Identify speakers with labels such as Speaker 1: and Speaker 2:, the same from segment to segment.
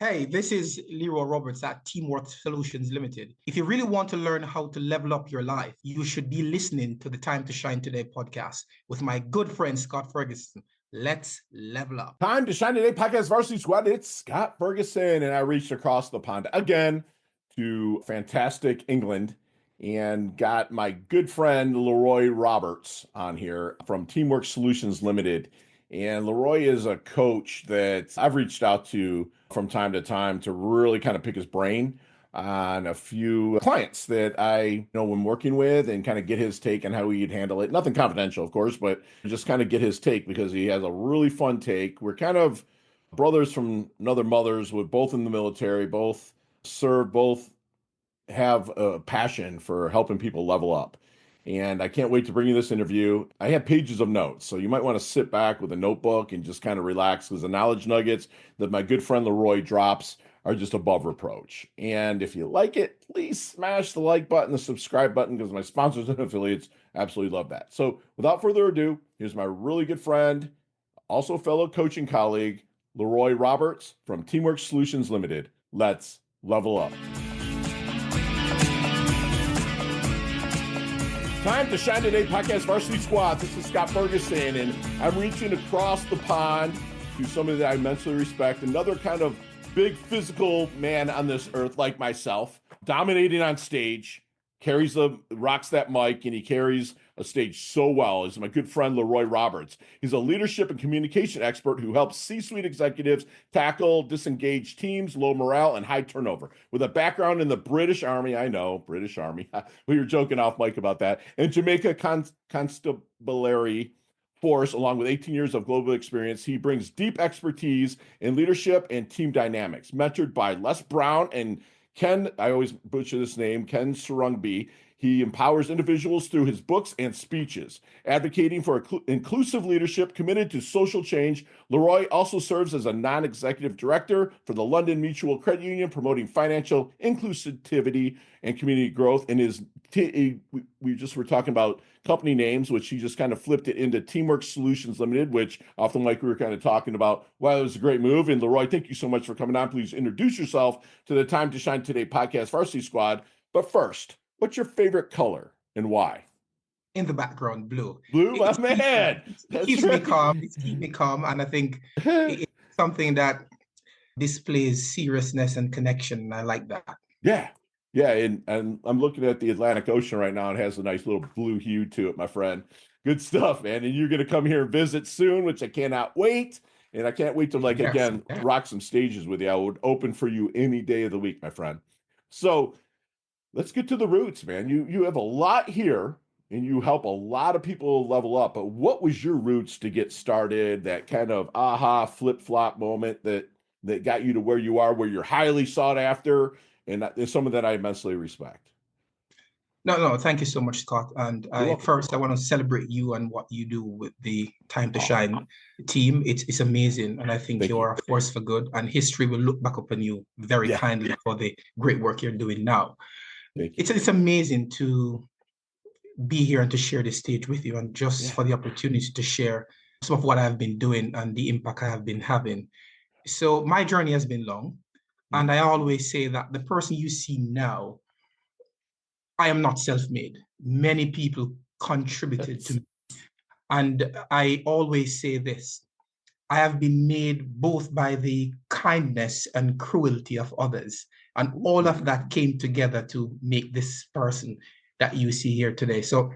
Speaker 1: Hey, this is Leroy Roberts at Teamwork Solutions Limited. If you really want to learn how to level up your life, you should be listening to the Time to Shine Today podcast with my good friend Scott Ferguson. Let's level up.
Speaker 2: Time to Shine Today podcast varsity squad. It's Scott Ferguson, and I reached across the pond again to fantastic England and got my good friend Leroy Roberts on here from Teamwork Solutions Limited. And Leroy is a coach that I've reached out to from time to time to really kind of pick his brain on a few clients that I know I'm working with and kind of get his take on how he'd handle it. Nothing confidential, of course, but just kind of get his take because he has a really fun take. We're kind of brothers from another mothers with both in the military, both serve, both have a passion for helping people level up. And I can't wait to bring you this interview. I have pages of notes, so you might want to sit back with a notebook and just kind of relax because the knowledge nuggets that my good friend Leroy drops are just above reproach. And if you like it, please smash the like button, the subscribe button, because my sponsors and affiliates absolutely love that. So without further ado, here's my really good friend, also fellow coaching colleague, Leroy Roberts from Teamwork Solutions Limited. Let's level up. Time to Shine Today podcast varsity squad. This is Scott Ferguson, and I'm reaching across the pond to somebody that I immensely respect, another kind of big physical man on this earth like myself, dominating on stage, rocks that mic, and he carries a stage so well. Is my good friend Leroy Roberts. He's a leadership and communication expert who helps C-suite executives tackle disengaged teams, low morale, and high turnover. With a background in the British Army, I know, British Army, we were joking off mic about that, and Jamaica Constabulary Force, along with 18 years of global experience, he brings deep expertise in leadership and team dynamics, mentored by Les Brown and Ken, I always butcher this name, Ken Sorungbe. He empowers individuals through his books and speeches, advocating for inclusive leadership committed to social change. Leroy also serves as a non-executive director for the London Mutual Credit Union, promoting financial inclusivity and community growth. And we just were talking about company names, which he just kind of flipped it into Teamwork Solutions Limited, which off the mic we were kind of talking about. Wow, it was a great move. And Leroy, thank you so much for coming on. Please introduce yourself to the Time to Shine Today podcast varsity squad. But first, what's your favorite color and why?
Speaker 1: In the background, blue.
Speaker 2: Blue, my man.
Speaker 1: It keeps me calm. It keeps me calm. And I think it's something that displays seriousness and connection. I like that.
Speaker 2: Yeah. Yeah, and I'm looking at the Atlantic Ocean right now. It has a nice little blue hue to it, my friend. Good stuff, man. And you're going to come here and visit soon, which I cannot wait. And I can't wait to, rock some stages with you. I would open for you any day of the week, my friend. So let's get to the roots, man. You have a lot here, and you help a lot of people level up. But what was your roots to get started, that kind of aha, flip-flop moment that got you to where you are, where you're highly sought after? And there's someone that I immensely respect.
Speaker 1: No, thank you so much, Scott. And I want to celebrate you and what you do with the Time to Shine team. It's amazing. And I think you're a force for good. And history will look back upon you very kindly for the great work you're doing now. It's amazing to be here and to share this stage with you, and just for the opportunity to share some of what I've been doing and the impact I have been having. So my journey has been long. And I always say that the person you see now, I am not self-made. Many people contributed to me. And I always say this: I have been made both by the kindness and cruelty of others. And all of that came together to make this person that you see here today. So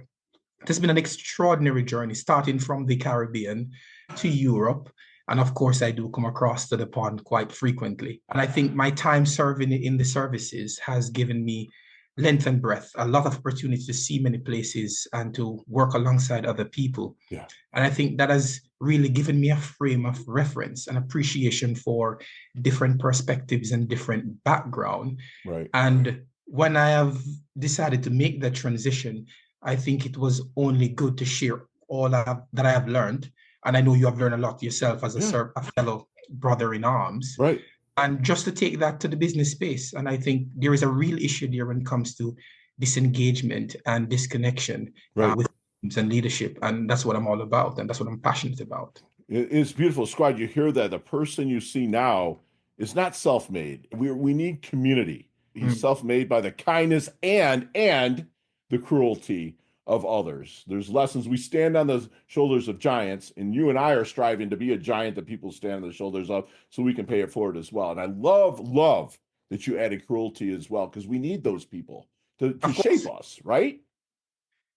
Speaker 1: it has been an extraordinary journey, starting from the Caribbean to Europe. And of course, I do come across to the pond quite frequently. And I think my time serving in the services has given me length and breadth, a lot of opportunity to see many places and to work alongside other people.
Speaker 2: Yeah.
Speaker 1: And I think that has really given me a frame of reference and appreciation for different perspectives and different background.
Speaker 2: Right.
Speaker 1: And when I have decided to make the transition, I think it was only good to share all that I have learned. And I know you have learned a lot yourself as a fellow brother in arms.
Speaker 2: Right.
Speaker 1: And just to take that to the business space. And I think there is a real issue there when it comes to disengagement and disconnection with teams and leadership. And that's what I'm all about. And that's what I'm passionate about.
Speaker 2: It's beautiful, squad. You hear that the person you see now is not self-made. We need community. He's self-made by the kindness and the cruelty of others. There's lessons. We stand on the shoulders of giants, and you and I are striving to be a giant that people stand on the shoulders of so we can pay it forward as well. And I love that you added cruelty as well, because we need those people to shape us, right?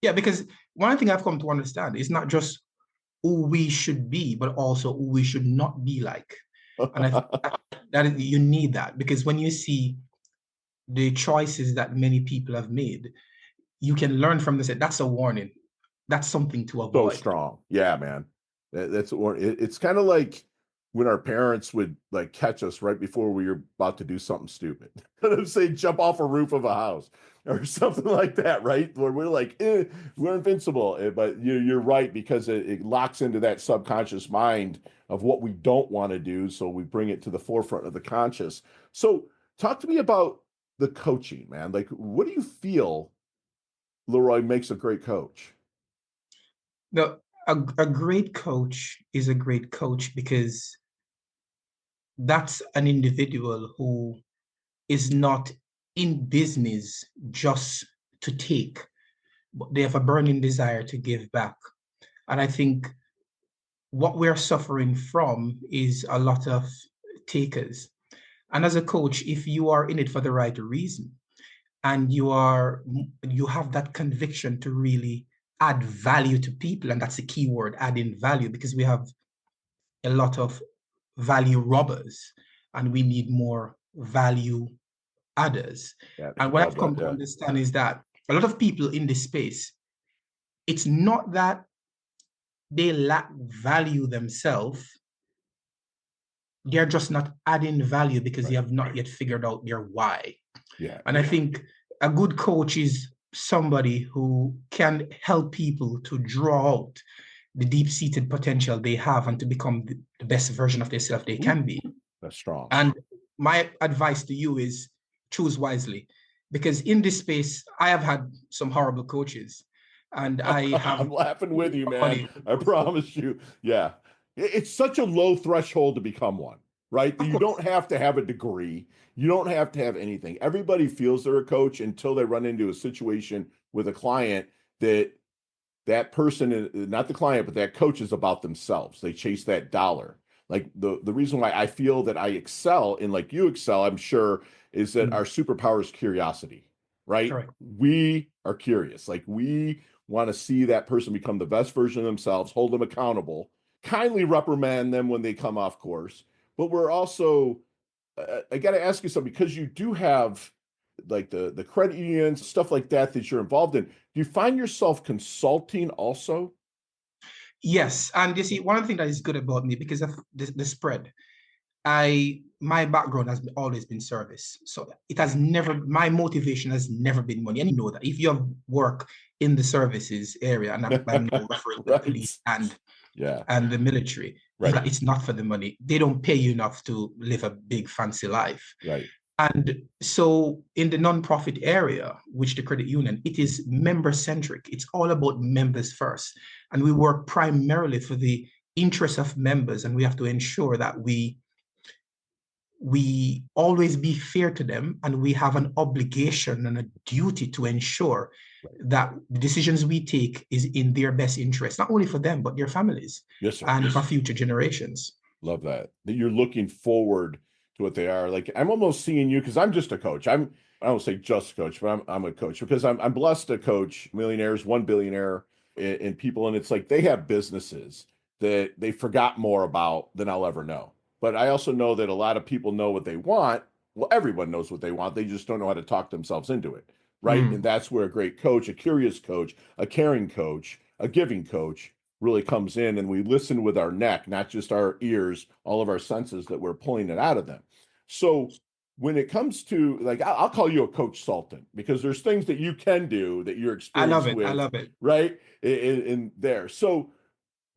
Speaker 1: Yeah, because one thing I've come to understand is not just who we should be, but also who we should not be like. And I think that you need that, because when you see the choices that many people have made, you can learn from this. That's a warning. That's something to avoid.
Speaker 2: So strong. Yeah, man. It's kind of like when our parents would like catch us right before we were about to do something stupid. Say jump off a roof of a house or something like that, right? Where we're like, we're invincible. But you're right, because it locks into that subconscious mind of what we don't want to do. So we bring it to the forefront of the conscious. So talk to me about the coaching, man. Like, what do you feel, Leroy, makes a great coach?
Speaker 1: A great coach is a great coach because that's an individual who is not in business just to take, but they have a burning desire to give back. And I think what we're suffering from is a lot of takers. And as a coach, if you are in it for the right reason and you have that conviction to really add value to people, and that's the key word, adding value, because we have a lot of value robbers and we need more value adders.
Speaker 2: Yeah,
Speaker 1: And what I've come to understand is that a lot of people in this space, it's not that they lack value themselves, they're just not adding value because they have not yet figured out their why.
Speaker 2: Yeah.
Speaker 1: And I think a good coach is somebody who can help people to draw out the deep-seated potential they have and to become the best version of themselves they can be.
Speaker 2: That's strong.
Speaker 1: And my advice to you is choose wisely, because in this space, I have had some horrible coaches, and I have.
Speaker 2: I'm laughing with you, man. I promise you. Yeah. It's such a low threshold to become one, right? You don't have to have a degree. You don't have to have anything. Everybody feels they're a coach until they run into a situation with a client that person, not the client, but that coach is about themselves. They chase that dollar. Like the reason why I feel that I excel and like you excel, I'm sure, is that our superpower is curiosity, right?
Speaker 1: Correct.
Speaker 2: We are curious. Like we want to see that person become the best version of themselves, hold them accountable, kindly reprimand them when they come off course. But we're also, I got to ask you something, because you do have like the credit unions, stuff like that you're involved in. Do you find yourself consulting also?
Speaker 1: Yes. And you see, one of the things that is good about me, because of the spread, my background has always been service. So it has never, my motivation has never been money. And you know that if you have work in the services area, and I'm now referring to police and the military, it's not for the money. They don't pay you enough to live a big fancy life.
Speaker 2: Right.
Speaker 1: And so in the nonprofit area, which the credit union, it is member-centric. It's all about members first. And we work primarily for the interests of members. And we have to ensure that we always be fair to them, and we have an obligation and a duty to ensure that the decisions we take is in their best interest, not only for them, but their families.
Speaker 2: Yes, sir.
Speaker 1: And for future generations.
Speaker 2: Love that you're looking forward to what they are. Like I'm almost seeing you, because I'm just a coach. I don't say just a coach, but I'm a coach because I'm blessed to coach millionaires, 1 billionaire and people. And it's like they have businesses that they forgot more about than I'll ever know. But I also know that a lot of people know what they want. Well, everyone knows what they want. They just don't know how to talk themselves into it, right? And that's where a great coach, a curious coach, a caring coach, a giving coach really comes in, and we listen with our neck, not just our ears, all of our senses that we're pulling it out of them. So when it comes to, like, I'll call you a coach sultan, because there's things that you can do that you're experienced with. I
Speaker 1: love it.
Speaker 2: Right? In there. So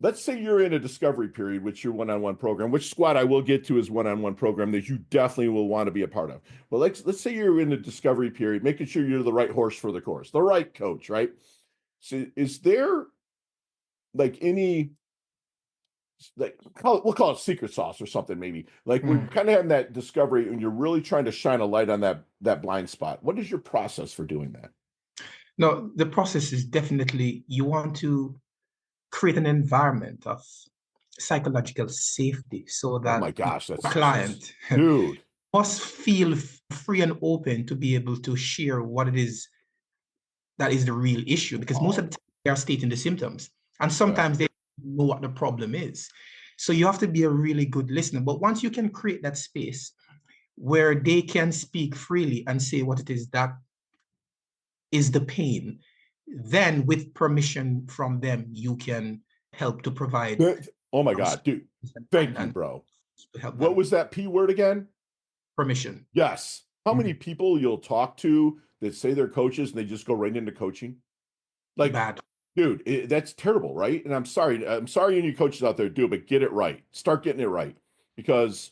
Speaker 2: let's say you're in a discovery period, which your one-on-one program, which squad I will get to is one-on-one program that you definitely will want to be a part of. But let's say you're in a discovery period, making sure you're the right horse for the course, the right coach, right? So is there like any like we'll call it secret sauce or something, maybe. Like when you're kind of having that discovery and you're really trying to shine a light on that blind spot. What is your process for doing that?
Speaker 1: No, the process is definitely you want to create an environment of psychological safety so
Speaker 2: Oh
Speaker 1: that
Speaker 2: my gosh,
Speaker 1: the client
Speaker 2: dude
Speaker 1: must feel free and open to be able to share what it is that is the real issue, because most of the time they are stating the symptoms and sometimes they don't know what the problem is. So you have to be a really good listener. But once you can create that space where they can speak freely and say what it is that is the pain, then with permission from them, you can help to provide.
Speaker 2: Oh my God, dude. Thank you, bro. What was that P word again?
Speaker 1: Permission.
Speaker 2: Yes. How many people you'll talk to that say they're coaches and they just go right into coaching? Like,
Speaker 1: bad.
Speaker 2: Dude, that's terrible, right? And I'm sorry any coaches out there do it, but get it right. Start getting it right. Because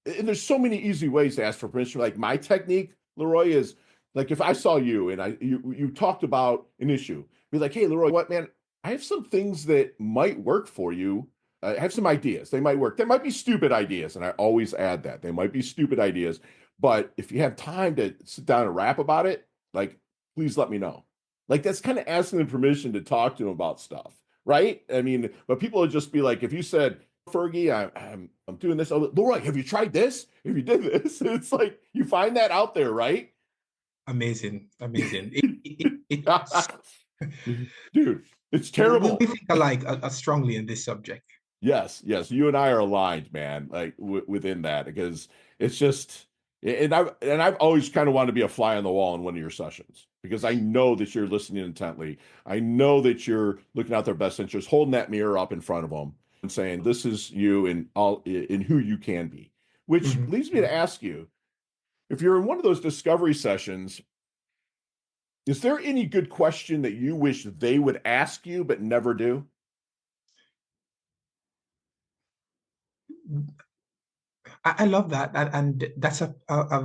Speaker 2: and there's so many easy ways to ask for permission. Like my technique, Leroy, is like if I saw you and you talked about an issue, be like, hey, Leroy, what, man? I have some things that might work for you. I have some ideas. They might work. They might be stupid ideas. And I always add that. They might be stupid ideas. But if you have time to sit down and rap about it, like, please let me know. Like, that's kind of asking them permission to talk to them about stuff, right? I mean, but people would just be like, if you said, Fergie, I'm doing this. Oh, Leroy, have you tried this? If you did this, it's like you find that out there, right?
Speaker 1: Amazing.
Speaker 2: Dude, it's terrible.
Speaker 1: We think alike strongly in this subject.
Speaker 2: Yes, you and I are aligned, man. Like within that, because it's just, and I've always kind of wanted to be a fly on the wall in one of your sessions because I know that you're listening intently. I know that you're looking out their best interest, holding that mirror up in front of them and saying, this is you and all in who you can be, which leads me to ask you, if you're in one of those discovery sessions, is there any good question that you wish they would ask you but never do?
Speaker 1: I love that. And that's a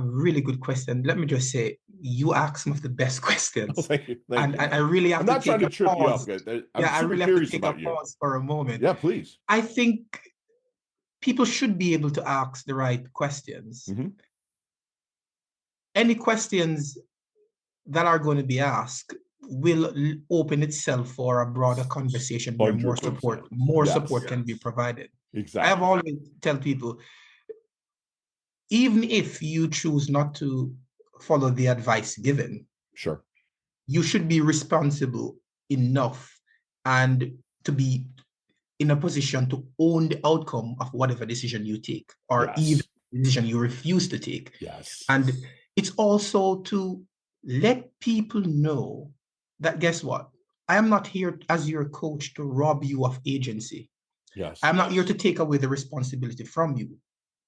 Speaker 1: really good question. Let me just say, you ask some of the best questions.
Speaker 2: Oh, thank you.
Speaker 1: I really have
Speaker 2: I'm
Speaker 1: to
Speaker 2: not trying to trip you up.
Speaker 1: I really have to take a pause for a moment.
Speaker 2: Yeah, please.
Speaker 1: I think people should be able to ask the right questions. Any questions that are going to be asked will open itself for a broader conversation where more support can be provided.
Speaker 2: Exactly.
Speaker 1: I have always tell people, even if you choose not to follow the advice given,
Speaker 2: sure,
Speaker 1: you should be responsible enough and to be in a position to own the outcome of whatever decision you take, or even the decision you refuse to take.
Speaker 2: Yes.
Speaker 1: And it's also to let people know that, guess what? I am not here as your coach to rob you of agency.
Speaker 2: Yes.
Speaker 1: I'm not here to take away the responsibility from you.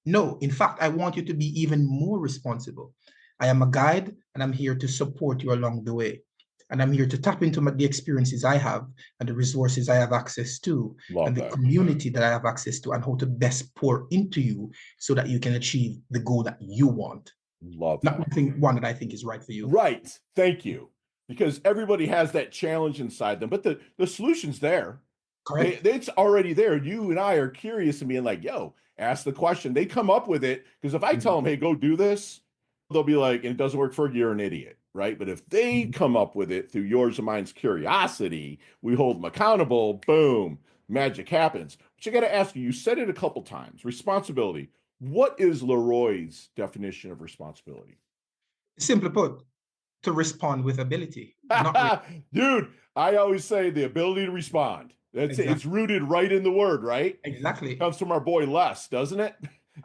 Speaker 1: No, in fact, I want you to be even more responsible. I am a guide and I'm here to support you along the way. And I'm here to tap into the experiences I have and the resources I have access to, and the community that I have access to, and how to best pour into you so that you can achieve the goal that you want.
Speaker 2: Love that.
Speaker 1: Not one that I think is right for you.
Speaker 2: Right. Thank you. Because everybody has that challenge inside them, but the solution's there.
Speaker 1: Correct.
Speaker 2: It's already there. You and I are curious and being like, yo, ask the question. They come up with it because if I tell them, hey, go do this, they'll be like, and it doesn't work for you, you're an idiot, right? But if they come up with it through yours and mine's curiosity, we hold them accountable, boom, magic happens. But you got to ask you said it a couple times, responsibility. What is Leroy's definition of responsibility?
Speaker 1: Simply put, to respond with ability.
Speaker 2: Dude, I always say the ability to respond. It's rooted right in the word, right?
Speaker 1: Exactly.
Speaker 2: It comes from our boy Les, doesn't it?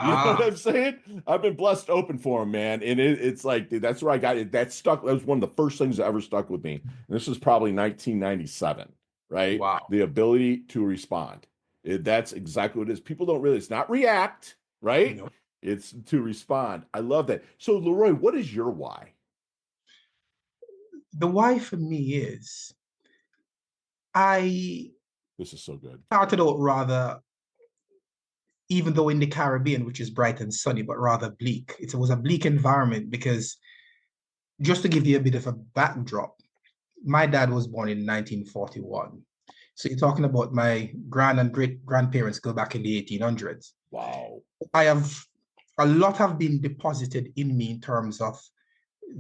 Speaker 2: You know what I'm saying? I've been blessed to open for him, man. And it's like, dude, that's where I got it. That stuck. That was one of the first things that ever stuck with me. And this was probably 1997, right?
Speaker 1: Wow.
Speaker 2: The ability to respond. That's exactly what it is. People don't really, it's not react, right?
Speaker 1: No.
Speaker 2: It's to respond. I love that. So, Leroy, what is your why?
Speaker 1: The why for me is
Speaker 2: This is so good.
Speaker 1: Started out rather, even though in the Caribbean, which is bright and sunny, but rather bleak. It was a bleak environment because, just to give you a bit of a backdrop, my dad was born in 1941. So you're talking about my grand and great grandparents go back in the 1800s.
Speaker 2: Wow.
Speaker 1: A lot have been deposited in me in terms of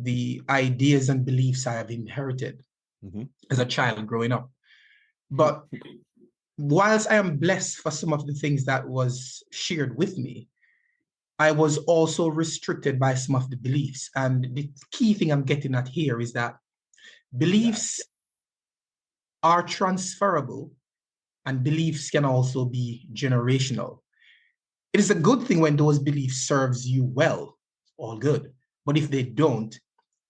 Speaker 1: the ideas and beliefs I have inherited as a child growing up. But whilst I am blessed for some of the things that was shared with me, I was also restricted by some of the beliefs. And the key thing I'm getting at here is that beliefs are transferable and beliefs can also be generational. It is a good thing when those beliefs serves you well, all good. But if they don't,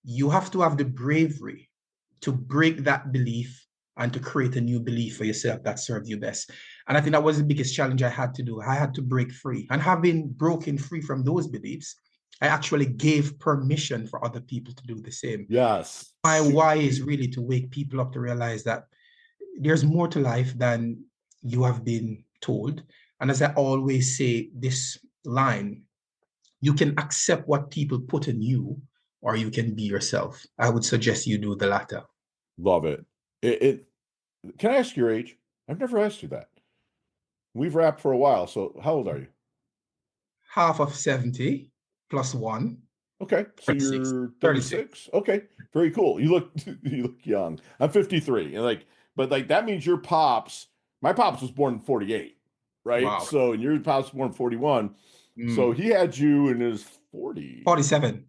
Speaker 1: you have to have the bravery to break that belief and to create a new belief for yourself that serves you best. And I think that was the biggest challenge I had to do. I had to break free. And having broken free from those beliefs, I actually gave permission for other people to do the same.
Speaker 2: Yes.
Speaker 1: My why is really to wake people up to realize that there's more to life than you have been told. And as I always say, this line, you can accept what people put in you, or you can be yourself. I would suggest you do the latter.
Speaker 2: Love it. Can I ask your age? I've never asked you that. We've rapped for a while. So how old are you?
Speaker 1: Half of 70 plus 1.
Speaker 2: Okay. So
Speaker 1: 36.
Speaker 2: you're 36. Okay. Very cool. You look young. I'm 53. And but that means your pops, my pops was born in 48, right?
Speaker 1: Wow.
Speaker 2: So and your pops was born in 41. So he had you in his 40.
Speaker 1: 47.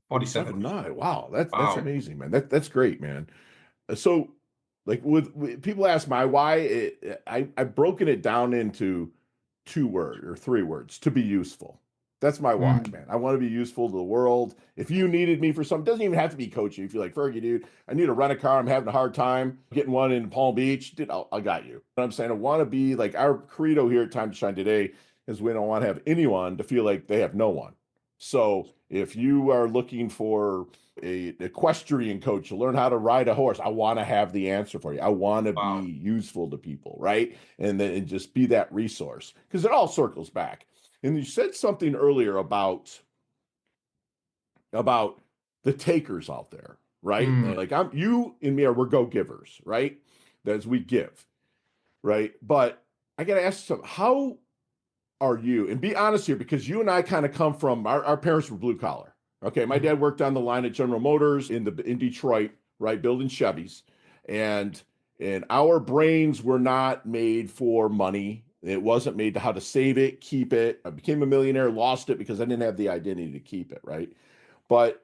Speaker 2: No, wow. That's amazing, man. That's great, man. So with people ask my why, I've broken it down into 2 words or 3 words: to be useful. That's my why, man. I want to be useful to the world. If you needed me for something, it doesn't even have to be coaching. If you're like, Fergie, dude, I need to rent a car. I'm having a hard time getting one in Palm Beach. Dude, I got you. But I'm saying I want to be like our credo here at Time to Shine today is we don't want to have anyone to feel like they have no one. So if you are looking for a equestrian coach to learn how to ride a horse, I want to have the answer for you. I want to be useful to people, right? And just be that resource, because it all circles back. And you said something earlier about the takers out there, right? Like you and me we're go-givers, right? As we give, right? But I got to ask you something. How are you? And be honest here, because you and I kind of come from our parents were blue collar. Okay, my dad worked on the line at General Motors in Detroit, right, building Chevys, and our brains were not made for money. It wasn't made to how to save it, keep it. I became a millionaire, lost it because I didn't have the identity to keep it, right? But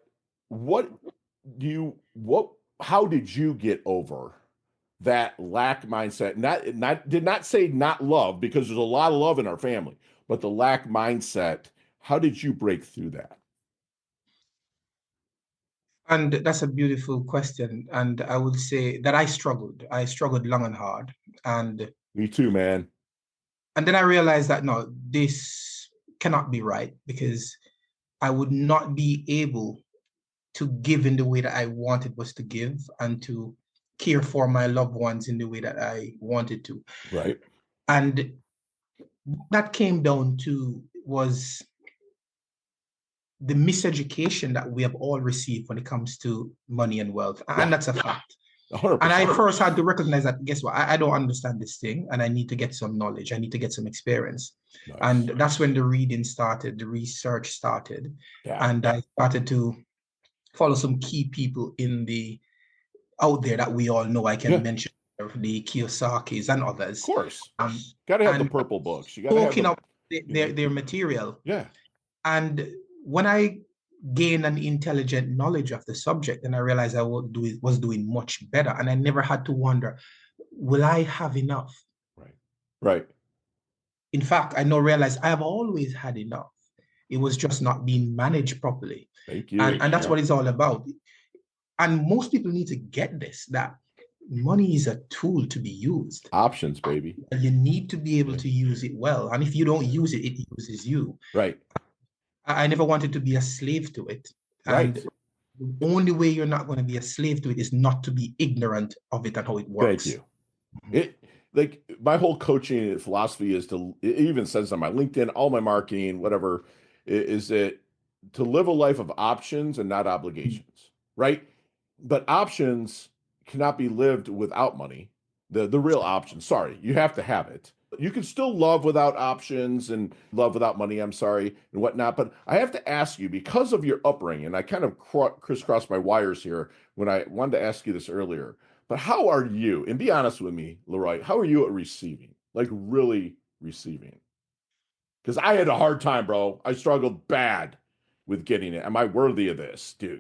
Speaker 2: how did you get over that lack mindset? Did not say not love, because there's a lot of love in our family, but the lack mindset, how did you break through that?
Speaker 1: And that's a beautiful question. And I would say that I struggled. I struggled long and hard. And
Speaker 2: me too, man.
Speaker 1: And then I realized that no, this cannot be right, because I would not be able to give in the way that I wanted was to give, and to care for my loved ones in the way that I wanted to.
Speaker 2: Right.
Speaker 1: And that came down to was the miseducation that we have all received when it comes to money and wealth. And that's a fact.
Speaker 2: 100%.
Speaker 1: And I first had to recognize that, guess what? I don't understand this thing, and I need to get some knowledge. I need to get some experience. Nice. And that's when the reading started, the research started. And I started to follow some key people out there that we all know. I can mention the Kiyosaki's and others.
Speaker 2: Of course. Got to have the purple books. You got to have
Speaker 1: them, their material.
Speaker 2: Yeah.
Speaker 1: And when I gained an intelligent knowledge of the subject, and I realized I was doing much better, and I never had to wonder, will I have enough?
Speaker 2: Right.
Speaker 1: In fact, I now realize I have always had enough. It was just not being managed properly.
Speaker 2: Thank you.
Speaker 1: And that's what it's all about. And most people need to get this, that money is a tool to be used.
Speaker 2: Options, baby.
Speaker 1: And you need to be able to use it well. And if you don't use it, it uses you.
Speaker 2: Right.
Speaker 1: I never wanted to be a slave to it.
Speaker 2: Right.
Speaker 1: And the only way you're not going to be a slave to it is not to be ignorant of it and how it works.
Speaker 2: Thank you. Like my whole coaching philosophy is it even says on my LinkedIn, all my marketing, whatever, is that to live a life of options and not obligations, right? But options cannot be lived without money. the real option. Sorry, you have to have it. You can still love without options and love without money, I'm sorry, and whatnot. But I have to ask you, because of your upbringing, and I kind of crisscrossed my wires here when I wanted to ask you this earlier, but how are you, and be honest with me, Leroy, how are you at receiving? Like really receiving? Because I had a hard time, bro. I struggled bad with getting it. Am I worthy of this, dude?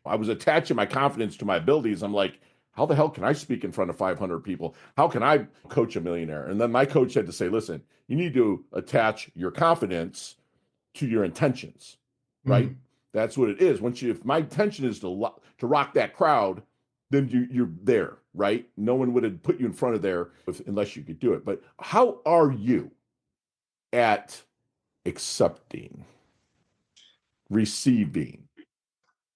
Speaker 2: I was attaching my confidence to my abilities. I'm like, how the hell can I speak in front of 500 people? How can I coach a millionaire? And then my coach had to say, listen, you need to attach your confidence to your intentions, right? Mm-hmm. That's what it is. If my intention is to rock that crowd, then you're there, right? No one would have put you in front of there unless you could do it. But how are you at accepting, receiving?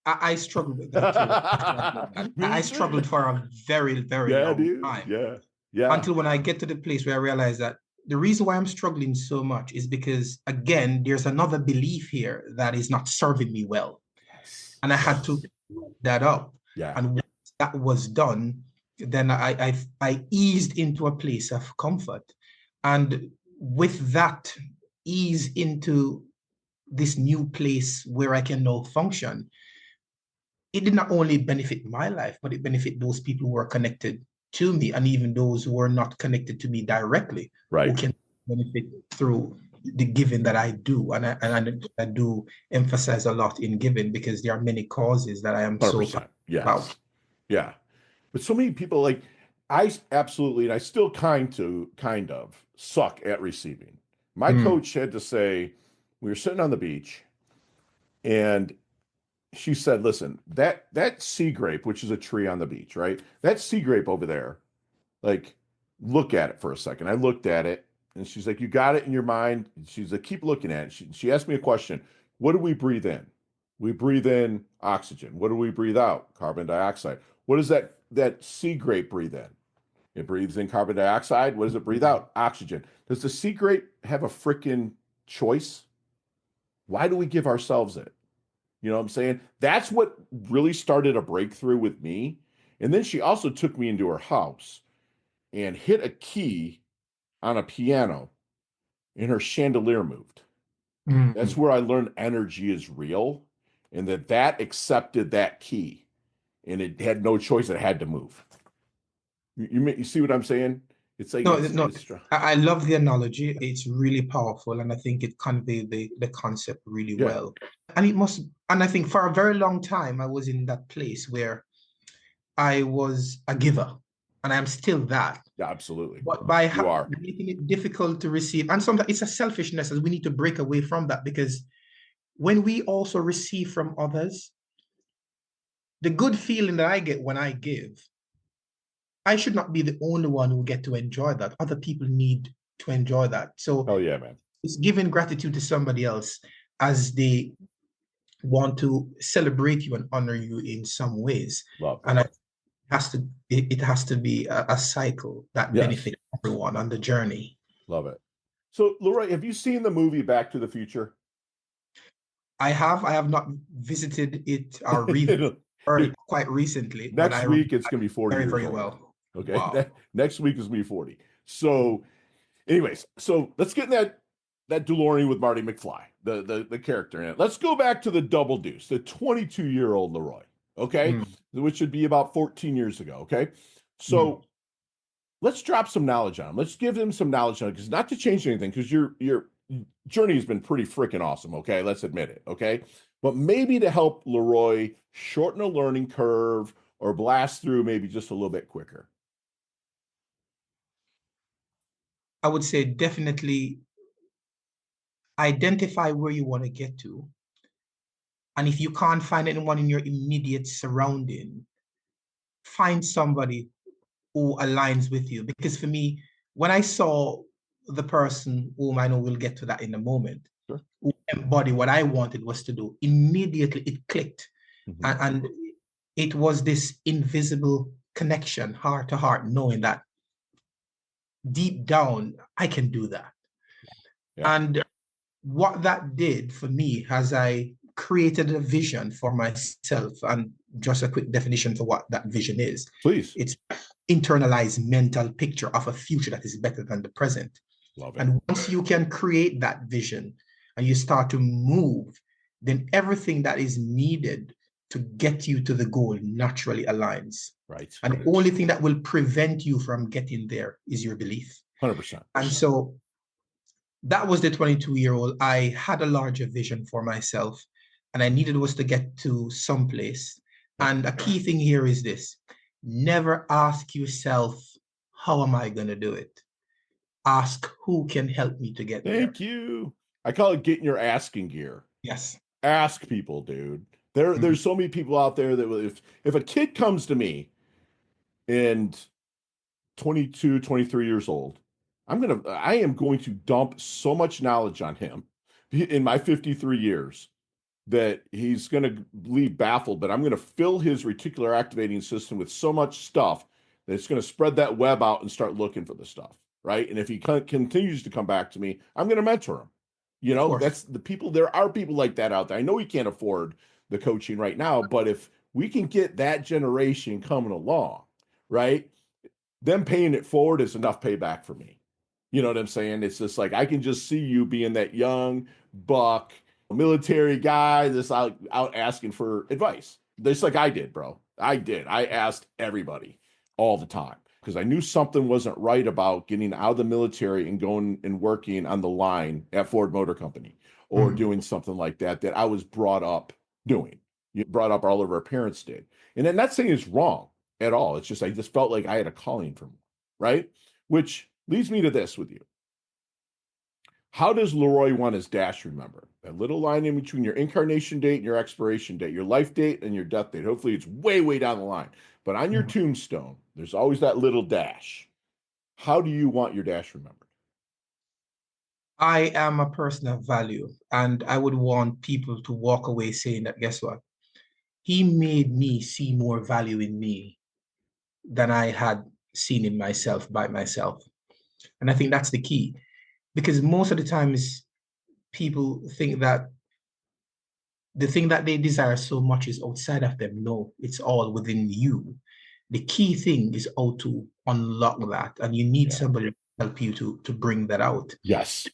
Speaker 1: I struggled with that too. I struggled for a very, very long time. Yeah. Until when I get to the place where I realize that the reason why I'm struggling so much is because, again, there's another belief here that is not serving me well. Yes. And I had to put that up. Yeah. And once that was done, then I eased into a place of comfort. And with that ease into this new place where I can now function, it did not only benefit my life, but it benefit those people who are connected to me, and even those who are not connected to me directly, right, who can benefit through the giving that I do. And I do emphasize a lot in giving because there are many causes that I am 100%. So passionate about.
Speaker 2: Yeah. But so many people, like, I absolutely, and I still kind of suck at receiving. My coach had to say, we were sitting on the beach, and she said, listen, that sea grape, which is a tree on the beach, right? That sea grape over there, like, look at it for a second. I looked at it, and she's like, you got it in your mind? She's like, keep looking at it. She asked me a question. What do we breathe in? We breathe in oxygen. What do we breathe out? Carbon dioxide. What does that sea grape breathe in? It breathes in carbon dioxide. What does it breathe out? Oxygen. Does the sea grape have a freaking choice? Why do we give ourselves it? You know what I'm saying? That's what really started a breakthrough with me. And then she also took me into her house and hit a key on a piano, and her chandelier moved. Mm-hmm. That's where I learned energy is real, and that accepted that key, and it had no choice. It had to move. You see what I'm saying? It's like,
Speaker 1: I love the analogy. It's really powerful, and I think it conveys the concept really well. And I think for a very long time, I was in that place where I was a giver, and I'm still that.
Speaker 2: Yeah, absolutely.
Speaker 1: But by making it difficult to receive, and sometimes it's a selfishness, and we need to break away from that, because when we also receive from others, the good feeling that I get when I give, I should not be the only one who get to enjoy that. Other people need to enjoy that. So,
Speaker 2: oh yeah, man,
Speaker 1: it's giving gratitude to somebody else as they want to celebrate you and honor you in some ways.
Speaker 2: Love that.
Speaker 1: And it has to be a cycle that benefits everyone on the journey.
Speaker 2: Love it. So, Leroy, have you seen the movie Back to the Future?
Speaker 1: I have not visited it or read quite recently.
Speaker 2: Next week it's going to be 40 years
Speaker 1: very
Speaker 2: old.
Speaker 1: Well.
Speaker 2: Okay.
Speaker 1: Wow.
Speaker 2: Next week is going to be 40. So, anyways, let's get in that DeLorean with Marty McFly, the character in it. Let's go back to the Double Deuce, the 22-year-old Leroy. Okay, which would be about 14 years ago. Okay, so let's drop some knowledge on him. Let's give him some knowledge on it, because not to change anything, because your journey has been pretty freaking awesome. Okay, let's admit it. Okay, but maybe to help Leroy shorten a learning curve or blast through maybe just a little bit quicker.
Speaker 1: I would say definitely identify where you want to get to. And if you can't find anyone in your immediate surrounding, find somebody who aligns with you. Because for me, when I saw the person whom I know we'll get to that in a moment, who embodied what I wanted was to do, immediately it clicked. And it was this invisible connection, heart to heart, knowing that deep down, I can do that. Yeah. And what that did for me as I created a vision for myself and just a quick definition for what that vision is.
Speaker 2: Please.
Speaker 1: It's internalized mental picture of a future that is better than the present.
Speaker 2: Love it.
Speaker 1: And once you can create that vision and you start to move, then everything that is needed to get you to the goal naturally aligns.
Speaker 2: Right.
Speaker 1: And the only thing that will prevent you from getting there is your belief.
Speaker 2: 100%.
Speaker 1: And so that was the 22-year-old. I had a larger vision for myself, and I needed was to get to someplace. And a key thing here is this: never ask yourself, how am I going to do it? Ask, who can help me to get there?
Speaker 2: Thank you. I call it getting your asking gear.
Speaker 1: Yes.
Speaker 2: Ask people, dude. There's so many people out there that if a kid comes to me and 22, 23 years old, I am going to dump so much knowledge on him in my 53 years that he's going to leave baffled, but I'm going to fill his reticular activating system with so much stuff that it's going to spread that web out and start looking for the stuff, right? And if he continues to come back to me, I'm going to mentor him. You know, that's the people. There are people like that out there. I know we can't afford the coaching right now, but if we can get that generation coming along, right, them paying it forward is enough payback for me. You know what I'm saying? It's just like, I can just see you being that young buck military guy that's out asking for advice. Just like I did, bro. I asked everybody all the time because I knew something wasn't right about getting out of the military and going and working on the line at Ford Motor Company or doing something like that I was brought up doing. Brought up all of our parents did. And I'm not saying it's wrong at all. It's just, I just felt like I had a calling for me, right? Which leads me to this with you. How does Leroy want his dash remembered? That little line in between your incarnation date and your expiration date, your life date and your death date. Hopefully it's way, way down the line. But on your tombstone, there's always that little dash. How do you want your dash remembered?
Speaker 1: I am a person of value, and I would want people to walk away saying that, guess what? He made me see more value in me than I had seen in myself by myself. And I think that's the key, because most of the times people think that the thing that they desire so much is outside of them. No, it's all within you. The key thing is how to unlock that, and you need somebody to help you to bring that out.
Speaker 2: Yes.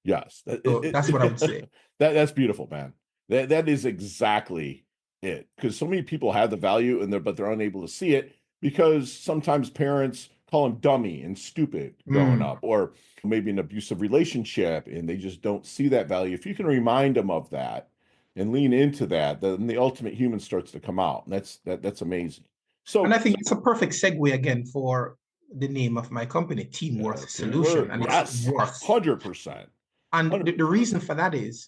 Speaker 1: So that's what I would say.
Speaker 2: That's beautiful, man. That is exactly it. Because so many people have the value but they're unable to see it because sometimes parents call them dummy and stupid growing up, or maybe an abusive relationship, and they just don't see that value. If you can remind them of that and lean into that, then the ultimate human starts to come out. And that's amazing. So,
Speaker 1: and I think it's a perfect segue again for the name of my company, Team Worth Solution. And
Speaker 2: yes, 100%.
Speaker 1: And the reason for that is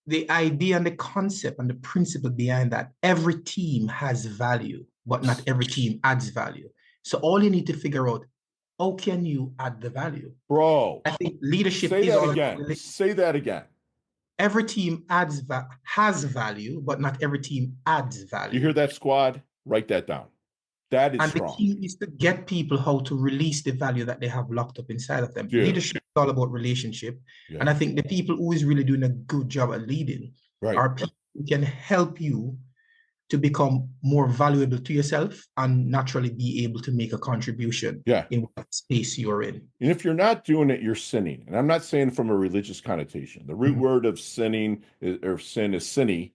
Speaker 1: the idea and the concept and the principle behind that. Every team has value, but not every team adds value. So all you need to figure out, how can you add the value?
Speaker 2: Bro,
Speaker 1: I think leadership
Speaker 2: is all again. Say that again.
Speaker 1: Every team has value, but not every team adds value.
Speaker 2: You hear that, squad? Write that down. That is strong.
Speaker 1: And the key is to get people how to release the value that they have locked up inside of them.
Speaker 2: Dude.
Speaker 1: Leadership is all about relationship. Yeah. And I think the people who is really doing a good job at leading are people who can help you to become more valuable to yourself and naturally be able to make a contribution in what space you're in.
Speaker 2: And if you're not doing it, you're sinning. And I'm not saying from a religious connotation. The root word of sinning or sin is sinny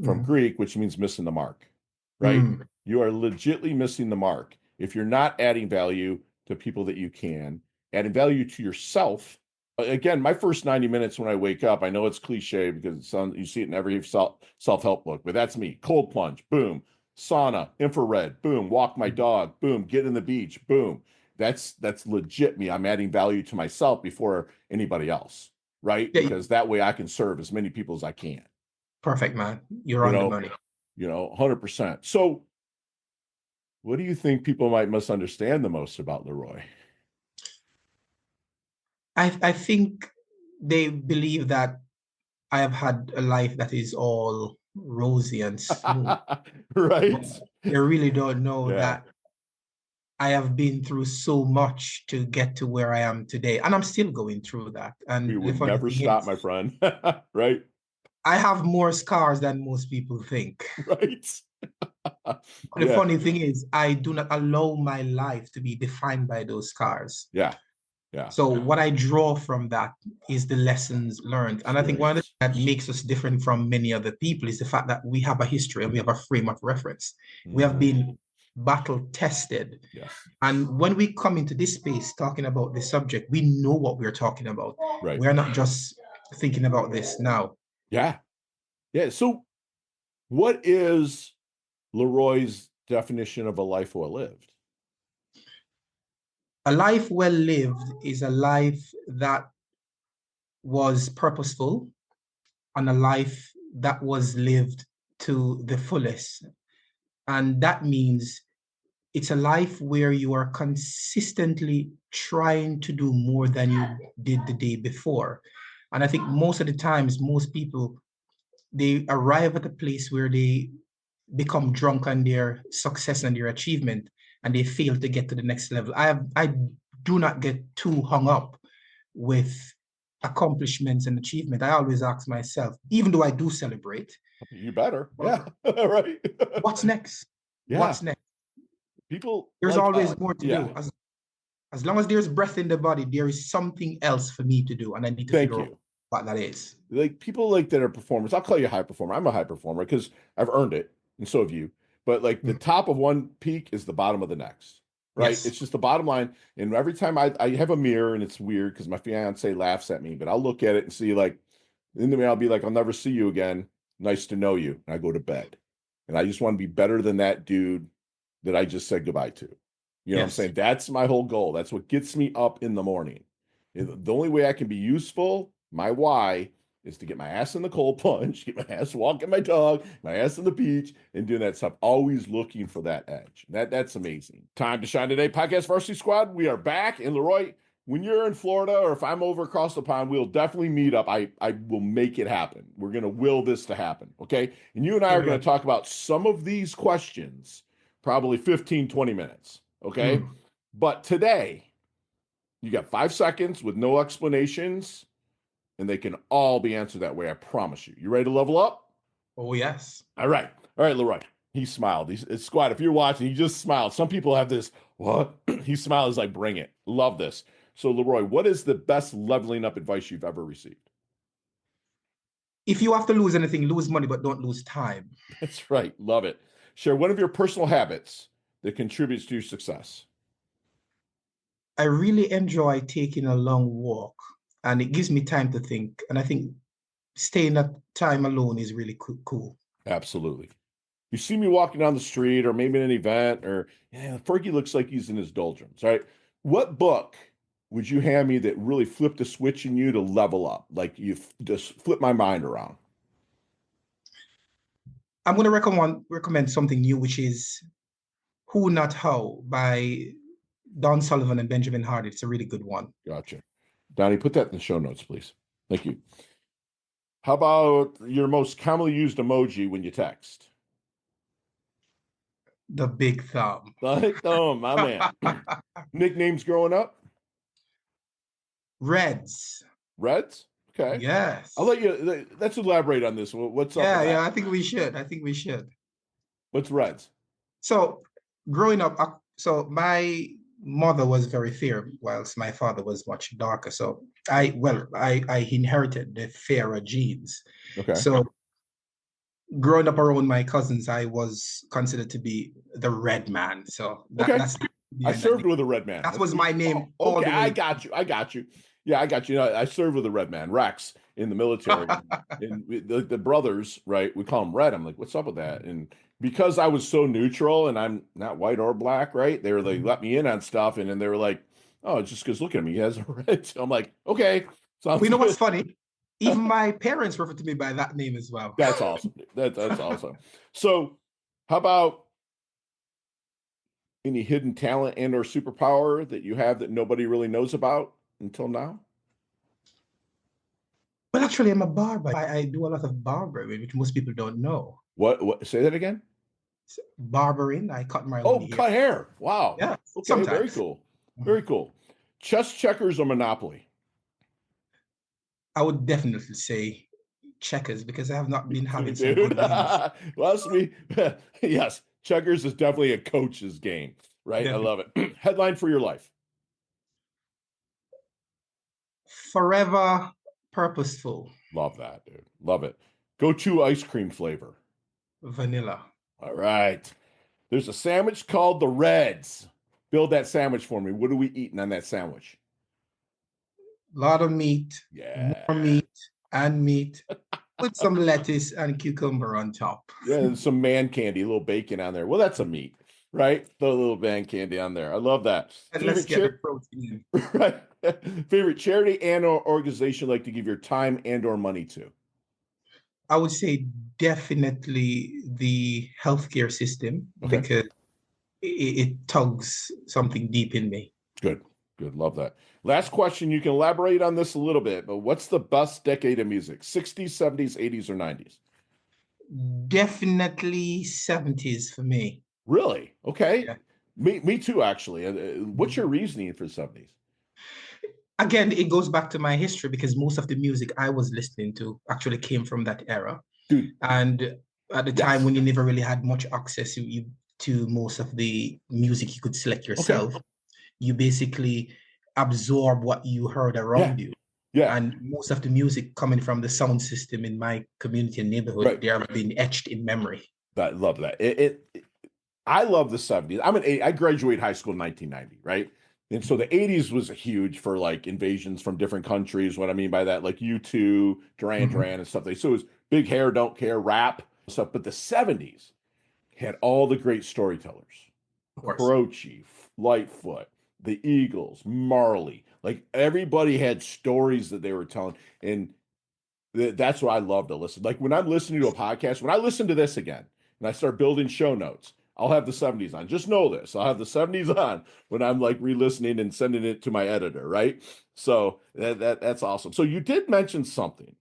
Speaker 2: from Greek, which means missing the mark, right? You are legitimately missing the mark if you're not adding value to people that you can, adding value to yourself. Again, my first 90 minutes when I wake up, I know it's cliche because you see it in every self-help book, but that's me. Cold plunge, boom. Sauna, infrared, boom. Walk my dog, boom. Get in the beach, boom. That's legit me. I'm adding value to myself before anybody else, right? Yeah, because that way I can serve as many people as I can.
Speaker 1: Perfect, man. You're on the money.
Speaker 2: 100%. So what do you think people might misunderstand the most about Leroy?
Speaker 1: I think they believe that I have had a life that is all rosy and smooth.
Speaker 2: Right.
Speaker 1: But they really don't know that I have been through so much to get to where I am today. And I'm still going through that. And
Speaker 2: we will never stop, my friend. Right.
Speaker 1: I have more scars than most people think.
Speaker 2: Right.
Speaker 1: The funny thing is, I do not allow my life to be defined by those scars.
Speaker 2: Yeah. Yeah.
Speaker 1: So what I draw from that is the lessons learned. And I think one of the things that makes us different from many other people is the fact that we have a history and we have a frame of reference. We have been battle tested.
Speaker 2: Yes.
Speaker 1: And when we come into this space talking about this subject, we know what we're talking about.
Speaker 2: Right.
Speaker 1: We're not just thinking about this now.
Speaker 2: Yeah. Yeah. So what is Leroy's definition of a life well lived?
Speaker 1: A life well lived is a life that was purposeful and a life that was lived to the fullest. And that means it's a life where you are consistently trying to do more than you did the day before. And I think most of the times, most people, they arrive at a place where they become drunk on their success and their achievement, and they fail to get to the next level. I do not get too hung up with accomplishments and achievement. I always ask myself, even though I do celebrate,
Speaker 2: you better. Yeah. Right.
Speaker 1: What's next?
Speaker 2: Yeah.
Speaker 1: What's next?
Speaker 2: People,
Speaker 1: there's like, always more to do. As long as there's breath in the body, there is something else for me to do, and I need to figure out what that is.
Speaker 2: Like people like that are performers. I'll call you a high performer. I'm a high performer because I've earned it, and so have you. But like the top of one peak is the bottom of the next, right? Yes. It's just the bottom line. And every time I have a mirror, and it's weird because my fiance laughs at me, but I'll look at it and see like, in the way I'll be like, I'll never see you again. Nice to know you. And I go to bed, and I just want to be better than that dude that I just said goodbye to. You know what I'm saying? That's my whole goal. That's what gets me up in the morning. The only way I can be useful, my why, is to get my ass in the cold plunge, get my ass walking my dog, my ass on the beach, and doing that stuff. Always looking for that edge. That's amazing. Time to shine today. Podcast Varsity Squad. We are back. And Leroy, when you're in Florida or if I'm over across the pond, we'll definitely meet up. I will make it happen. We're going to will this to happen. Okay. And you and I are going to talk about some of these questions, probably 15, 20 minutes. Okay. But today, you got 5 seconds with no explanations, and they can all be answered that way. I promise you. You ready to level up?
Speaker 1: Oh, yes.
Speaker 2: All right, Leroy. He smiled. It's squad. If you're watching, he just smiled. Some people have this, what? He smiles like, bring it. Love this. So, Leroy, what is the best leveling up advice you've ever received?
Speaker 1: If you have to lose anything, lose money, but don't lose time.
Speaker 2: That's right. Love it. Share one of your personal habits that contributes to your success.
Speaker 1: I really enjoy taking a long walk, and it gives me time to think. And I think staying that time alone is really cool.
Speaker 2: Absolutely. You see me walking down the street or maybe in an event or, Fergie looks like he's in his doldrums, right? What book would you hand me that really flipped a switch in you to level up? Like you just flip my mind around.
Speaker 1: I'm going to recommend something new, which is Who Not How by Don Sullivan and Benjamin Hardy. It's a really good one.
Speaker 2: Gotcha. Donnie, put that in the show notes, please. Thank you. How about your most commonly used emoji when you text?
Speaker 1: The big thumb.
Speaker 2: The big thumb, my man. Nicknames growing up?
Speaker 1: Reds.
Speaker 2: Reds? Okay.
Speaker 1: Yes.
Speaker 2: I'll let you, let's elaborate on this. What's up?
Speaker 1: Yeah, I think we should.
Speaker 2: What's Reds?
Speaker 1: So growing up, so my mother was very fair, whilst my father was much darker. So I inherited the fairer genes.
Speaker 2: Okay.
Speaker 1: So growing up around my cousins, I was considered to be the red man. So that's
Speaker 2: I served with a red man.
Speaker 1: That was my name.
Speaker 2: Okay, I got you. Yeah, I got you. I served with a red man, Rex, in the military. And the brothers, right? We call him Red. I'm like, what's up with that? And because I was so neutral and I'm not white or black, right? They were like, let me in on stuff. And then they were like, oh, it's just because look at him. He has a red. So I'm like, okay. So
Speaker 1: you know what's funny? Even my parents refer to me by that name as well.
Speaker 2: That's awesome. That's awesome. So how about any hidden talent and or superpower that you have that nobody really knows about until now?
Speaker 1: Well, actually, I'm a barber. I do a lot of barbering, which most people don't know.
Speaker 2: What? Say that again?
Speaker 1: Barbering. I cut my own hair.
Speaker 2: Cut hair. Wow.
Speaker 1: Yeah.
Speaker 2: Okay,
Speaker 1: sometimes.
Speaker 2: Very cool. Very cool. Chess, checkers, or Monopoly?
Speaker 1: I would definitely say checkers because I have not been having some
Speaker 2: Dude.
Speaker 1: good games.
Speaker 2: Well, yes, checkers is definitely a coach's game, right?
Speaker 1: Definitely.
Speaker 2: I love it. Headline for your life.
Speaker 1: Forever purposeful.
Speaker 2: Love that, dude. Love it. Go to ice cream flavor.
Speaker 1: Vanilla.
Speaker 2: All right. There's a sandwich called the Reds. Build that sandwich for me. What are we eating on that sandwich?
Speaker 1: A lot of meat,
Speaker 2: Yeah.
Speaker 1: more meat and meat. Put some lettuce and cucumber on top.
Speaker 2: Yeah, and some man candy, a little bacon on there. Well, that's a meat, right? Throw a little man candy on there. I love that.
Speaker 1: And let's get the protein.
Speaker 2: Right. Favorite charity and or organization like to give your time and or money to?
Speaker 1: I would say definitely the healthcare system because it tugs something deep in me.
Speaker 2: Good. Good. Love that. Last question. You can elaborate on this a little bit, but what's the best decade of music? 60s, 70s, 80s, or 90s?
Speaker 1: Definitely 70s for me.
Speaker 2: Really? Okay.
Speaker 1: Yeah.
Speaker 2: Me too, actually. What's your reasoning for the 70s?
Speaker 1: Again, it goes back to my history because most of the music I was listening to actually came from that era.
Speaker 2: Dude.
Speaker 1: And at the time when you never really had much access to most of the music you could select yourself, you basically absorb what you heard around you.
Speaker 2: Yeah.
Speaker 1: And most of the music coming from the sound system in my community and neighborhood, they have been etched in memory.
Speaker 2: I love that. I love the 70s. I graduated high school in 1990, right? And so the 80s was huge for like invasions from different countries. What I mean by that, like U2, Duran Duran and stuff. So it was big hair, don't care, rap stuff. But the 70s had all the great storytellers. Cruelty, Lightfoot, the Eagles, Marley. Like everybody had stories that they were telling. And that's what I love to listen. Like when I'm listening to a podcast, when I listen to this again and I start building show notes, I'll have the 70s on. Just know this. I'll have the 70s on when I'm like re-listening and sending it to my editor, right? So that's awesome. So you did mention something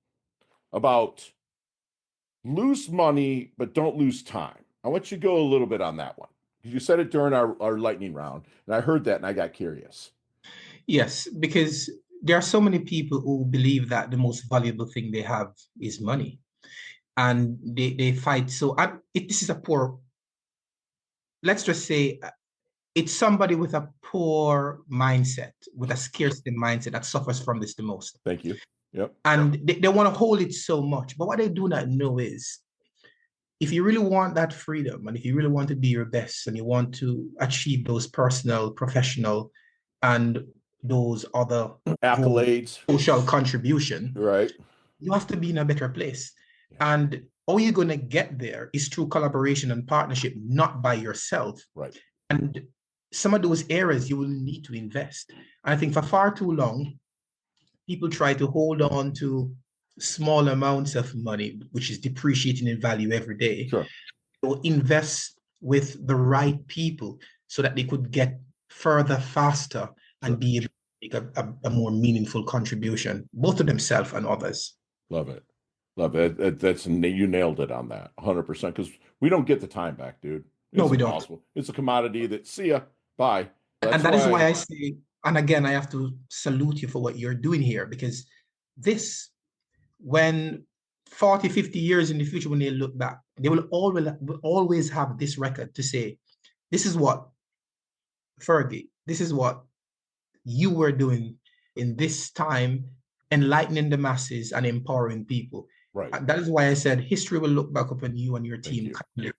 Speaker 2: about lose money, but don't lose time. I want you to go a little bit on that one. You said it during our lightning round, and I heard that and I got curious.
Speaker 1: Yes, because there are so many people who believe that the most valuable thing they have is money. And they fight. So this is a poor, let's just say it's somebody with a poor mindset, with a scarcity mindset that suffers from this the most.
Speaker 2: Thank you. Yep.
Speaker 1: And they want to hold it so much. But what they do not know is if you really want that freedom and if you really want to be your best and you want to achieve those personal, professional, and those other
Speaker 2: accolades,
Speaker 1: social contribution,
Speaker 2: right?
Speaker 1: You have to be in a better place. And all you're going to get there is through collaboration and partnership, not by yourself.
Speaker 2: Right.
Speaker 1: And some of those areas you will need to invest. I think for far too long, people try to hold on to small amounts of money, which is depreciating in value every day.
Speaker 2: Sure.
Speaker 1: So invest with the right people so that they could get further faster and be able to make a more meaningful contribution, both to themselves and others.
Speaker 2: Love it. Love it. You nailed it on that 100% because we don't get the time back, dude.
Speaker 1: No, we don't.
Speaker 2: It's a commodity that see ya, bye.
Speaker 1: And that is why I say, and again, I have to salute you for what you're doing here because when 40, 50 years in the future, when they look back, they will always have this record to say, this is what Fergie, this is what you were doing in this time, enlightening the masses and empowering people.
Speaker 2: Right.
Speaker 1: That is why I said history will look back upon you and your team,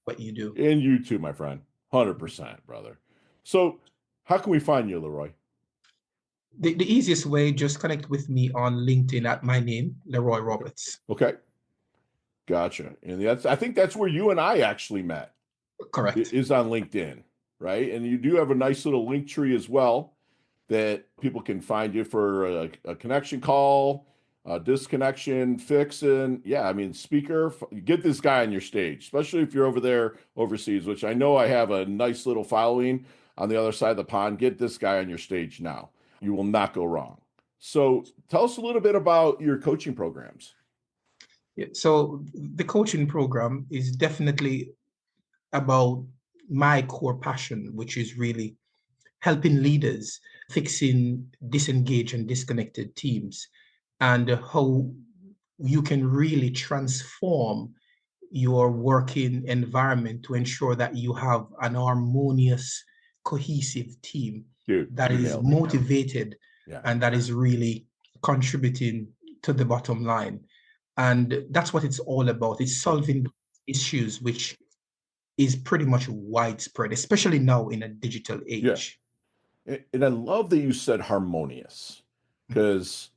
Speaker 1: what you do.
Speaker 2: And you too, my friend. 100%, brother. So how can we find you, Leroy?
Speaker 1: The easiest way, just connect with me on LinkedIn at my name, Leroy Roberts.
Speaker 2: Okay. Gotcha. And I think that's where you and I actually met.
Speaker 1: Correct.
Speaker 2: It is on LinkedIn, right? And you do have a nice little link tree as well that people can find you for a connection call, disconnection, fixing. Yeah, I mean, speaker, get this guy on your stage, especially if you're over there overseas, which I know I have a nice little following on the other side of the pond. Get this guy on your stage now. You will not go wrong. So tell us a little bit about your coaching programs.
Speaker 1: Yeah, so the coaching program is definitely about my core passion, which is really helping leaders fixing disengaged and disconnected teams and how you can really transform your working environment to ensure that you have an harmonious, cohesive team that is motivated and that is really contributing to the bottom line. And that's what it's all about. It's solving issues, which is pretty much widespread, especially now in a digital age.
Speaker 2: Yeah. And I love that you said harmonious, because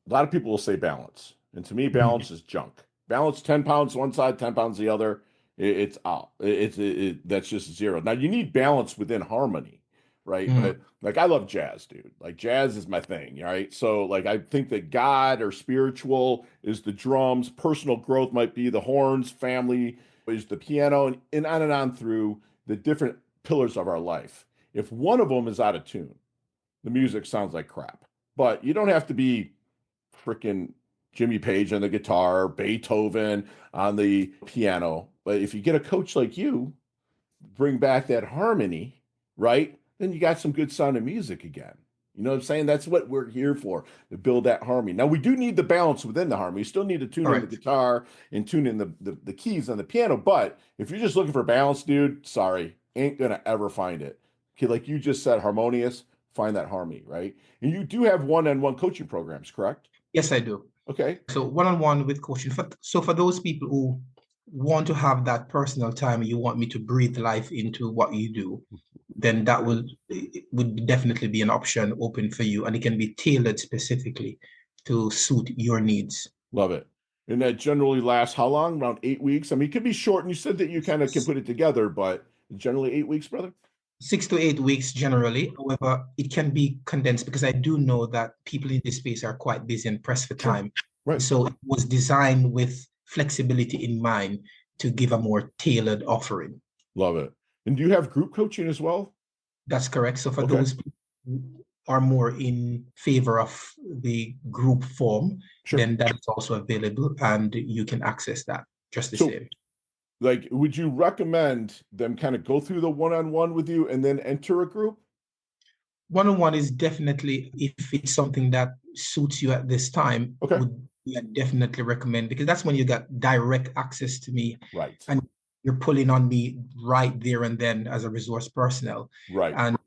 Speaker 2: a lot of people will say balance. And to me, balance is junk. Balance 10 pounds one side, 10 pounds the other. It's out. That's just zero. Now, you need balance within harmony, right? But like, I love jazz, dude. Like, jazz is my thing, right? So like, I think that God or spiritual is the drums, personal growth might be the horns, family is the piano, and on through the different pillars of our life. If one of them is out of tune, the music sounds like crap. But you don't have to be freaking Jimmy Page on the guitar, Beethoven on the piano. But if you get a coach like you, bring back that harmony, right? Then you got some good sounding music again. You know what I'm saying? That's what we're here for, to build that harmony. Now, we do need the balance within the harmony. You still need to tune in the guitar and tune in the keys on the piano. But if you're just looking for balance, dude, sorry, ain't going to ever find it. Okay, like you just said, harmonious, find that harmony, right? And you do have one-on-one coaching programs, correct?
Speaker 1: Yes, I do.
Speaker 2: Okay.
Speaker 1: So one-on-one with coaching. So for those people who want to have that personal time, you want me to breathe life into what you do, then that would definitely be an option open for you. And it can be tailored specifically to suit your needs.
Speaker 2: Love it. And that generally lasts how long? Around 8 weeks? I mean, it could be short, and you said that you kind of can put it together, but generally 8 weeks, brother?
Speaker 1: 6 to 8 weeks generally. However, it can be condensed because I do know that people in this space are quite busy and pressed for time.
Speaker 2: Right.
Speaker 1: So it was designed with flexibility in mind to give a more tailored offering.
Speaker 2: Love it. And do you have group coaching as well?
Speaker 1: That's correct. So for those who are more in favor of the group form, then that is also available, and you can access that just the same.
Speaker 2: Like, would you recommend them kind of go through the one-on-one with you and then enter a group?
Speaker 1: One-on-one is definitely, if it's something that suits you at this time, would definitely recommend, because that's when you got direct access to me.
Speaker 2: Right.
Speaker 1: And you're pulling on me right there and then as a resource personnel.
Speaker 2: Right.
Speaker 1: And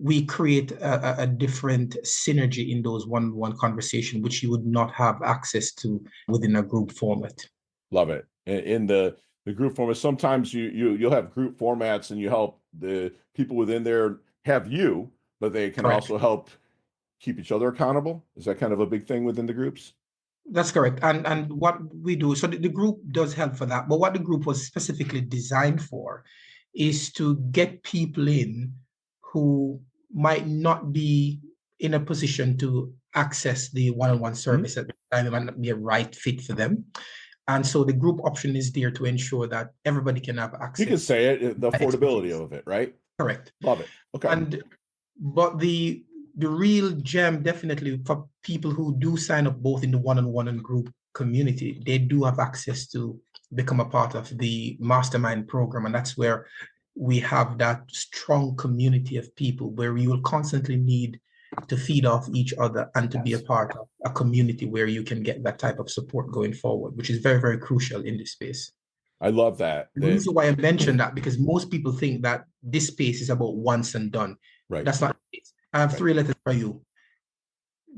Speaker 1: we create a different synergy in those one-on-one conversations, which you would not have access to within a group format.
Speaker 2: Love it. In the group format, sometimes you'll have group formats and you help the people within there have you, but they can also help keep each other accountable. Is that kind of a big thing within the groups?
Speaker 1: That's correct. And what we do, so the group does help for that, but what the group was specifically designed for is to get people in who might not be in a position to access the one-on-one service at the time. It might not be a right fit for them. And so the group option is there to ensure that everybody can have access.
Speaker 2: You can say it, the affordability of it, right?
Speaker 1: Correct.
Speaker 2: Love it. Okay.
Speaker 1: But the real gem, definitely for people who do sign up both in the one-on-one and group community, they do have access to become a part of the mastermind program. And that's where we have that strong community of people where you will constantly need to feed off each other and to be a part of a community where you can get that type of support going forward, which is very, very crucial in this space.
Speaker 2: I love that.
Speaker 1: The reason why I mentioned that, because most people think that this space is about once and done.
Speaker 2: Right.
Speaker 1: That's not the case. I have 3 letters for you.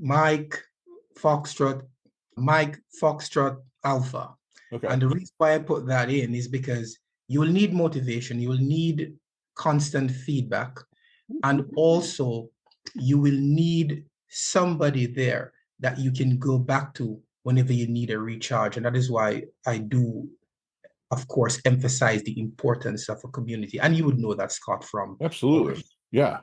Speaker 1: Mike Foxtrot Alpha.
Speaker 2: Okay.
Speaker 1: And the reason why I put that in is because you will need motivation, you will need constant feedback, and also you will need somebody there that you can go back to whenever you need a recharge. And that is why I do, of course, emphasize the importance of a community. And you would know that, Scott, from...
Speaker 2: Absolutely. Yeah.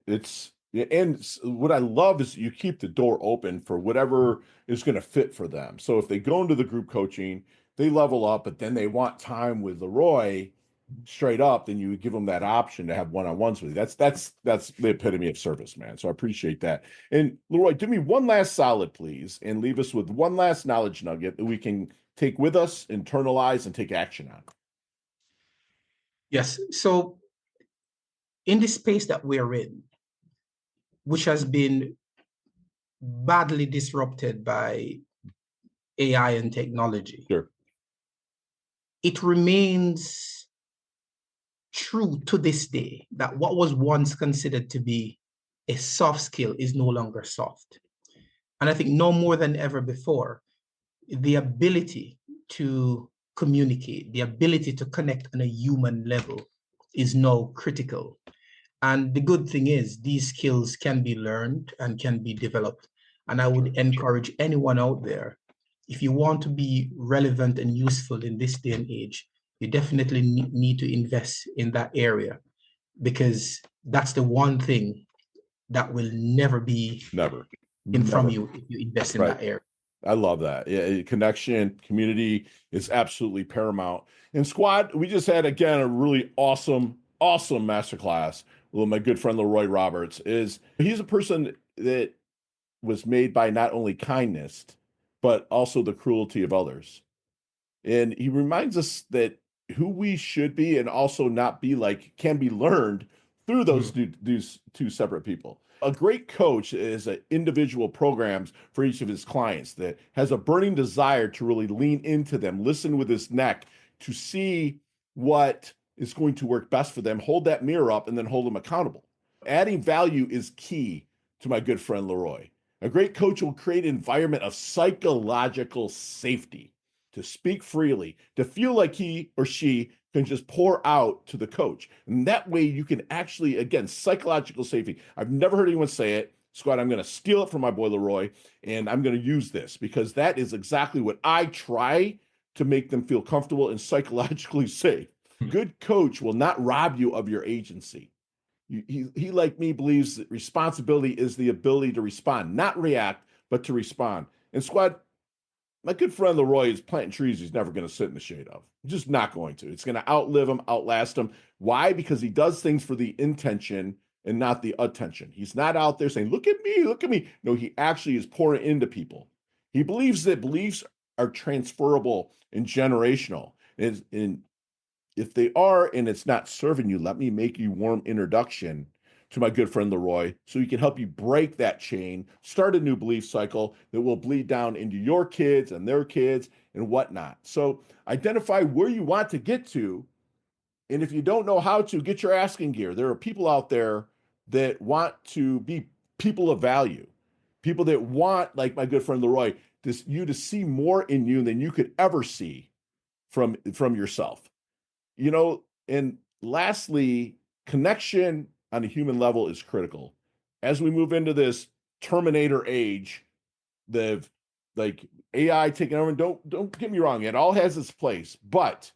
Speaker 2: And what I love is you keep the door open for whatever is going to fit for them. So if they go into the group coaching, they level up, but then they want time with Leroy straight up, then you give them that option to have one-on-ones with you. That's the epitome of service, man. So I appreciate that. And Leroy, do me one last solid, please, and leave us with one last knowledge nugget that we can take with us, internalize, and take action on.
Speaker 1: Yes. So in the space that we're in, which has been badly disrupted by AI and technology,
Speaker 2: Sure.
Speaker 1: it remains true to this day that what was once considered to be a soft skill is no longer soft. And I think no more than ever before, the ability to communicate, the ability to connect on a human level is now critical. And the good thing is these skills can be learned and can be developed. And I would encourage anyone out there, if you want to be relevant and useful in this day and age, you definitely need to invest in that area, because that's the one thing that will never be from you if you invest in that area.
Speaker 2: I love that. Yeah, connection, community is absolutely paramount. And squad, we just had, again, a really awesome masterclass with my good friend Leroy Roberts. He's a person that was made by not only kindness, but also the cruelty of others. And he reminds us that who we should be and also not be like can be learned through those two separate people. A great coach is an individual programs for each of his clients that has a burning desire to really lean into them, listen with his neck to see what is going to work best for them, hold that mirror up, and then hold them accountable. Adding value is key to my good friend Leroy. A great coach will create an environment of psychological safety to speak freely, to feel like he or she can just pour out to the coach. And that way you can actually, again, psychological safety. I've never heard anyone say it. Squad, I'm going to steal it from my boy Leroy, and I'm going to use this because that is exactly what I try to make them feel comfortable and psychologically safe. Good coach will not rob you of your agency. He, like me, believes that responsibility is the ability to respond, not react, but to respond. And squad, my good friend Leroy is planting trees he's never going to sit in the shade of. Just not going to. It's going to outlive him, outlast him. Why? Because he does things for the intention and not the attention. He's not out there saying, look at me, look at me. No, he actually is pouring into people. He believes that beliefs are transferable and generational. And if they are, and it's not serving you, let me make you a warm introduction to my good friend Leroy, so he can help you break that chain, start a new belief cycle that will bleed down into your kids and their kids and whatnot. So identify where you want to get to. And if you don't know how to, get your asking gear. There are people out there that want to be people of value, people that want, like my good friend Leroy, you to see more in you than you could ever see from yourself. You know, and lastly, connection on a human level is critical. As we move into this Terminator age, the like AI taking over, don't get me wrong, it all has its place, but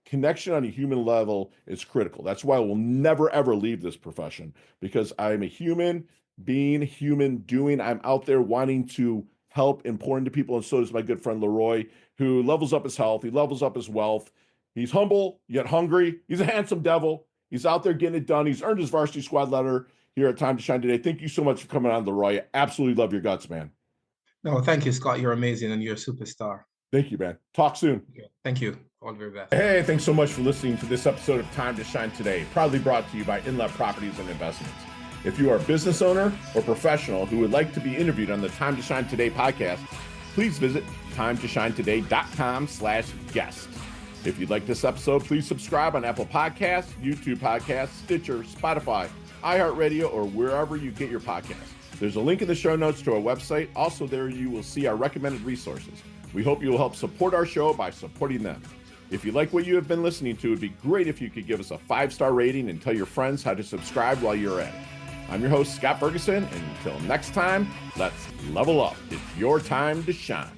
Speaker 2: connection on a human level is critical. That's why I will never, ever leave this profession, because I'm a human being, human doing. I'm out there wanting to help and pour into people, and so does my good friend Leroy, who levels up his health, he levels up his wealth. He's humble, yet hungry. He's a handsome devil. He's out there getting it done. He's earned his varsity squad letter here at Time to Shine today. Thank you so much for coming on, Leroy. I absolutely love your guts, man.
Speaker 1: No, thank you, Scott. You're amazing and you're a superstar.
Speaker 2: Thank you, man. Talk soon.
Speaker 1: Thank you. All the very best.
Speaker 2: Hey, thanks so much for listening to this episode of Time to Shine today, proudly brought to you by Inlet Properties and Investments. If you are a business owner or professional who would like to be interviewed on the Time to Shine Today podcast, please visit timetoshinetoday.com/guest. If you'd like this episode, please subscribe on Apple Podcasts, YouTube Podcasts, Stitcher, Spotify, iHeartRadio, or wherever you get your podcasts. There's a link in the show notes to our website. Also, there you will see our recommended resources. We hope you will help support our show by supporting them. If you like what you have been listening to, it'd be great if you could give us a 5-star rating and tell your friends how to subscribe while you're at it. I'm your host, Scott Ferguson, and until next time, let's level up. It's your time to shine.